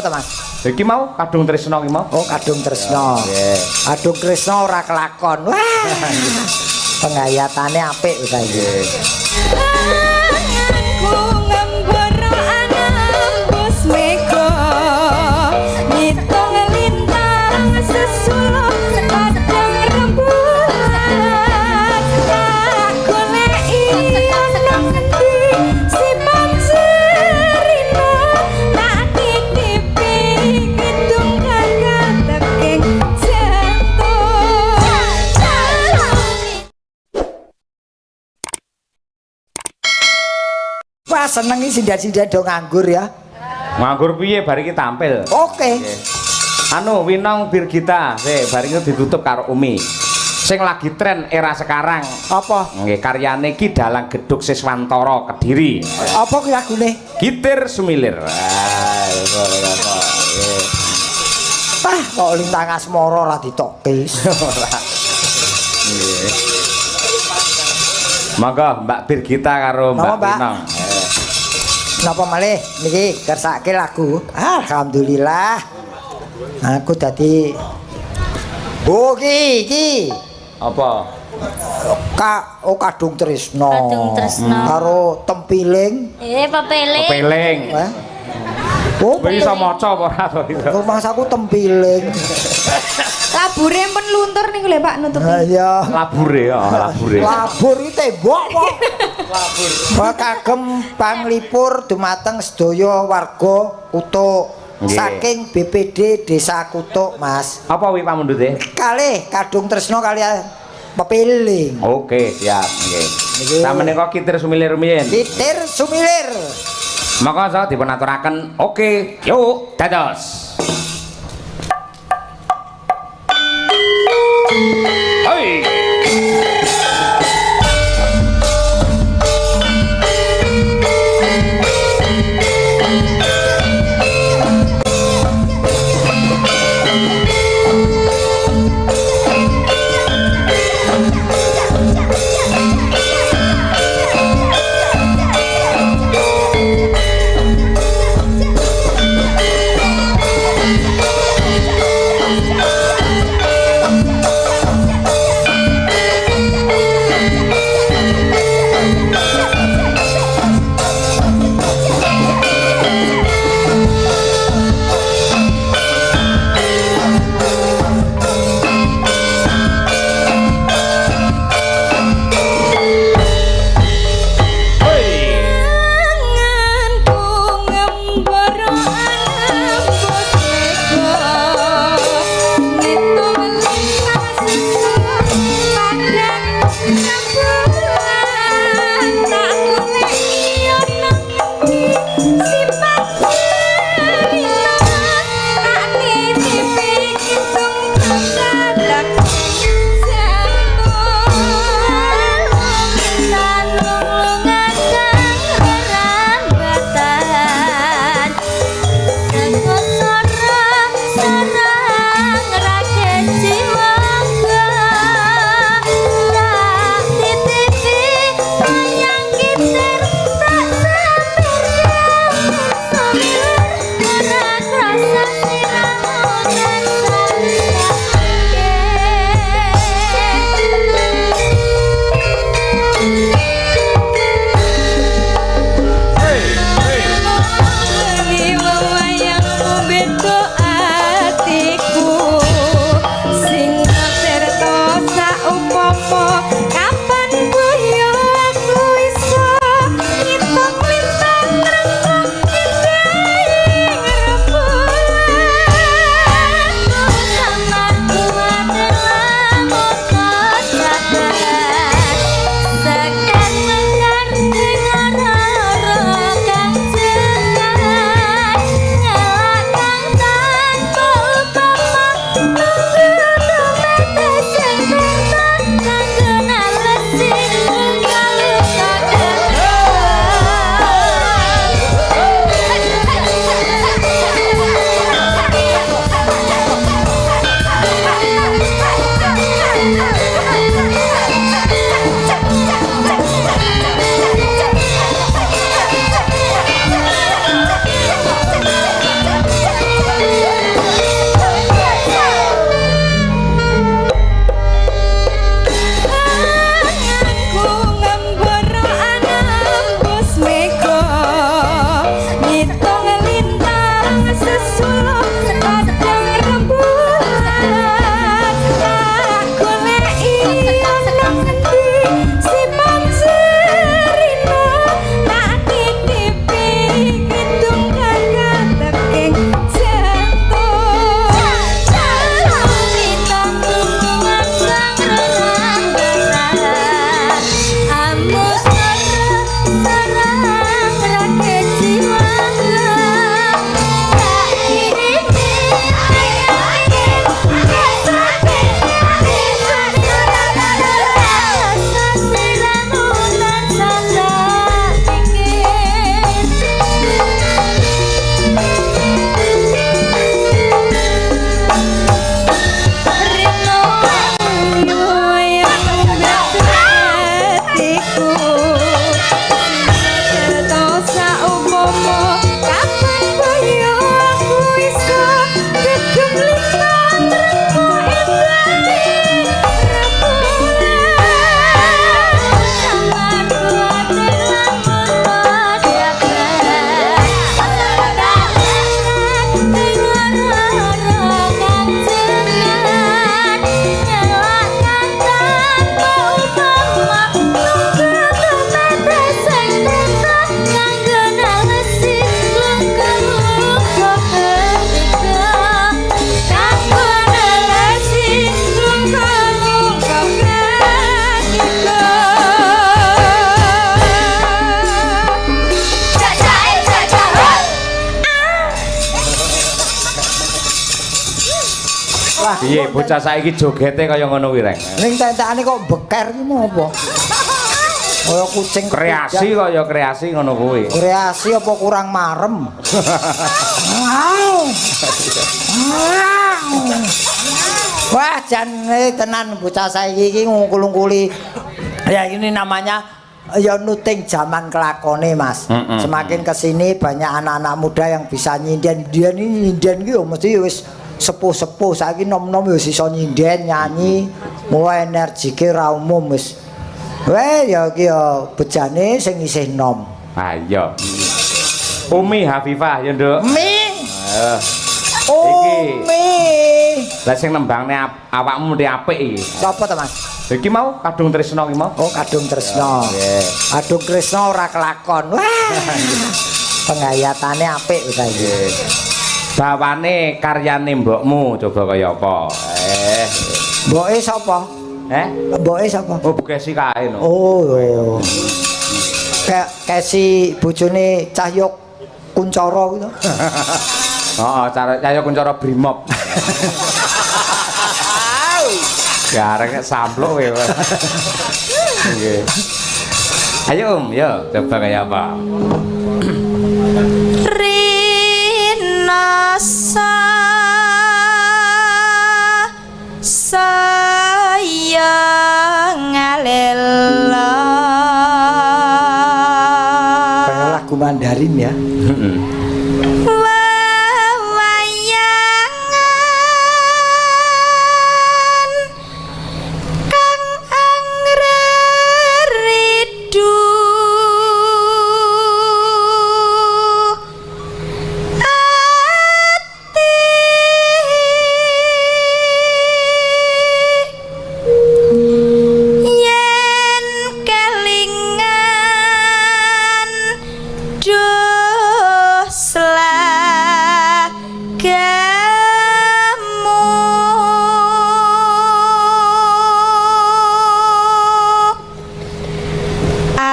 to Mas? Iki mau Kadung Tresna iki mau. Oh, Kadung Tresna. Nggih. Kadung Tresna ora kelakon. Wah. Penghayatane apik saiki. Aku ngembara anambus mega ngitung lintang sesuluk kadang rembulan aku leki nang ngendi si pancerina tak titipi kidung kakak teking jantung. Wah, seneng iki sindan-sindan do nganggur ya. Nganggur piye bar iki tampil. Oke. Anu Winong Birgita, bar iki ditutup karo Umi. Sing lagi tren era sekarang. Apa? Nggih karyane Ki Dalang Gedhuk Siswantara Kediri. Apa ki lagune? Gitir Sumilir. Ah, kok lintang asmara ora ditokis. Nggih. Monggo Mbak Birgita karo Mbak Mbak. Winong. Napa malih niki kersake lagu? Alhamdulillah. Aku dadi Oh iki. Apa? Kadung Tresna. Kadung Tresna. Karo Tempiling. Pepeling. Kepeling. Eh? Oh, Kowe iso maca apa ora to itu? rumahku Tempiling. Labure pun luntur niku lho Pak nutupi. Ha iya. Labure ya, labure. Labur iki tembok kok. Labur. Kagem panglipur dumateng sedaya warga Kutuk. Nggih. Saking BPD Desa Kutuk, Mas. Apa wi pamundhute? Kalih Kadung Tresna kaliyan Pepiling. Oke, siap. Nggih. Nggih. Sameneika Kitir Sumilir rumiyin. Titir Sumilir. Maka saya dipun aturaken. Oke, yuk dados. Hei. Piye bocah saiki jogete kaya ngono kuwi, Reng? Ning tentekane kok beker iki mau apa? Kaya kucing Kreasi kaya kreasi ngono kuwi. Kreasi apa kurang marem? Wah, jan tenan bocah saiki iki ngungkul-ungkuli. Ya ini namanya ya nuting zaman kelakone, Mas. Semakin kesini banyak anak-anak muda yang bisa nyinden. Dia ini nyinden iki yo mesti wis sepuh-sepuh. Saiki nom-nom yo iso nyinden, nyanyi, mulai energike ra umum wis. Weh ya iki ya bejane sing isih nom. Ayo. Umi Hafifah ya, Nduk. Mi. Iki. Lah sing Mi. nembangne awakmu mesti apik iki. Sapa to, Mas? Iki mau Kadung Tresna iki mau. Oh, Kadung Tresna. Kadung Tresna ora kelakon. Wah. Penghayatane apik ta iki. Bawane karyane mbokmu coba kaya apa? Mboke sapa? Mboke sapa? Oh, Bukesi kae no. Oh. Kayak si bojone Cahyo Kuncoro gitu. Heeh, cara Cahyo Kuncoro Brimob. Ya arek samplok kowe. Nggih. Ayo yo coba kaya apa? Rinasa sayang alela. Kayak lagu Mandarin ya.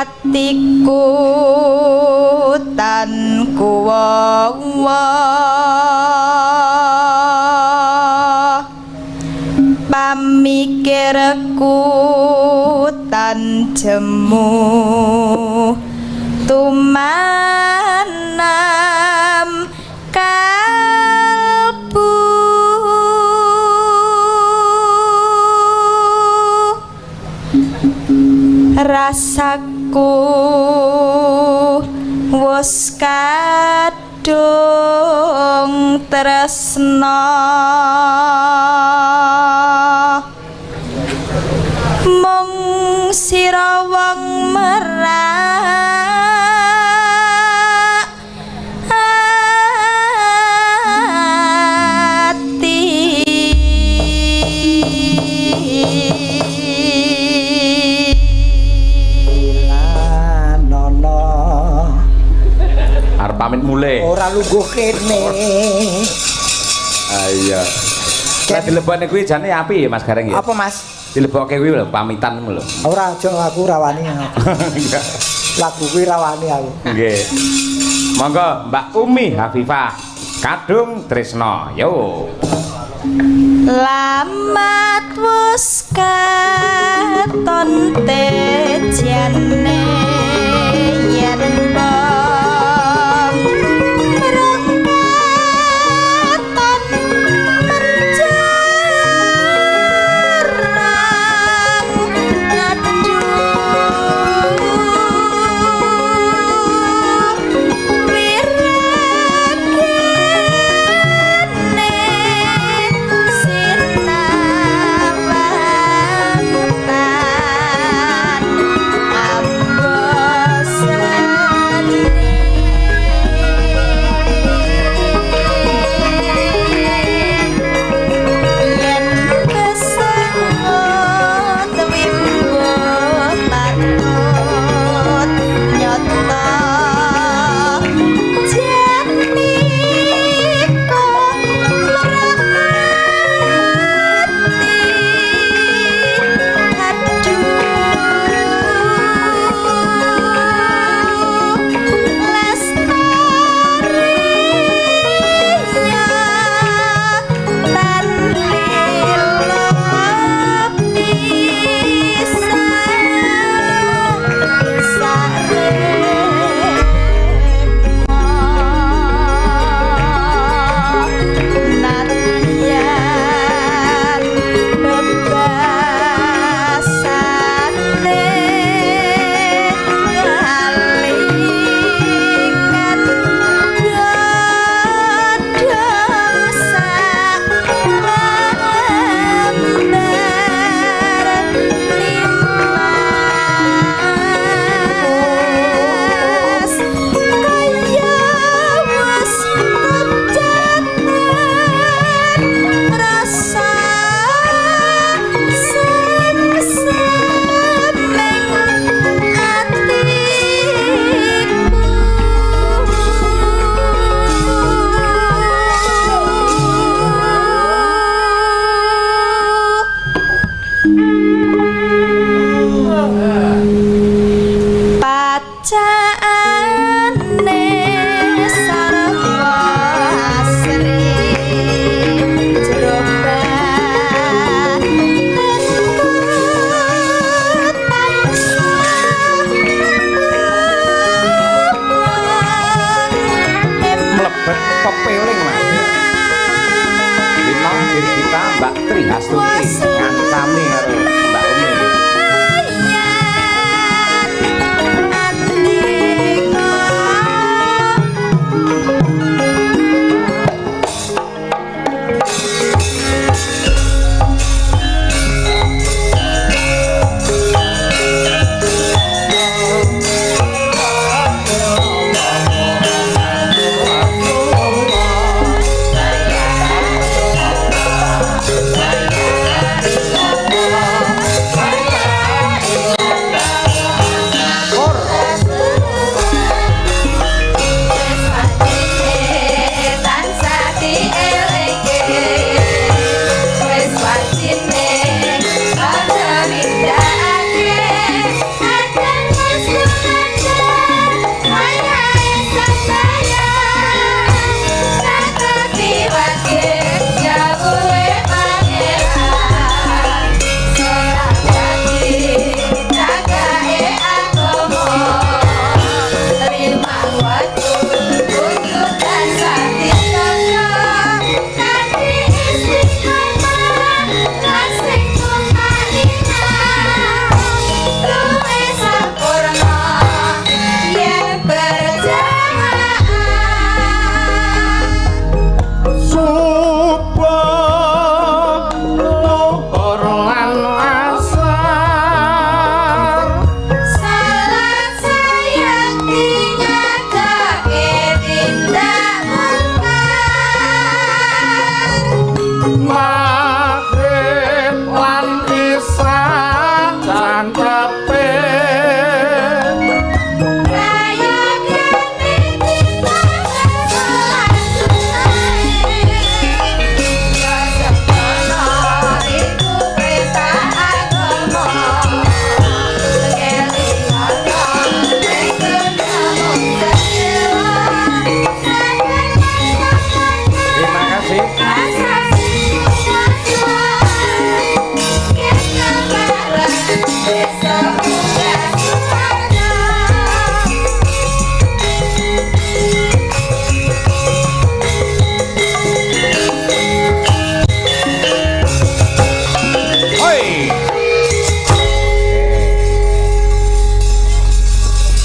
Atiku tan kuwawa pamikirku tan jemu tumanam kalbu rasaku wis kadung tresna mung sira wong merak ati Arep pamit mulai. Ora lungguh kene. Ayo. Lah dilebokne kuwi jane api ya Mas Gareng ya. Apa, Mas? Dilebokke kuwi lho pamitan lho. Ora aja aku rawani. Lagu kuwi rawani aku. Nggih. Monggo Mbak Umi Hafifah Kadung Tresna. Yo. Lamat wis katon tejane yen ta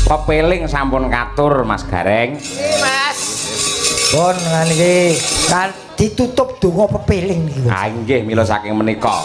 Pepeling sampun katur Mas Gareng. Mas. Pun niki kan ditutup donga pepeling niki. Ah nggih mila saking menika.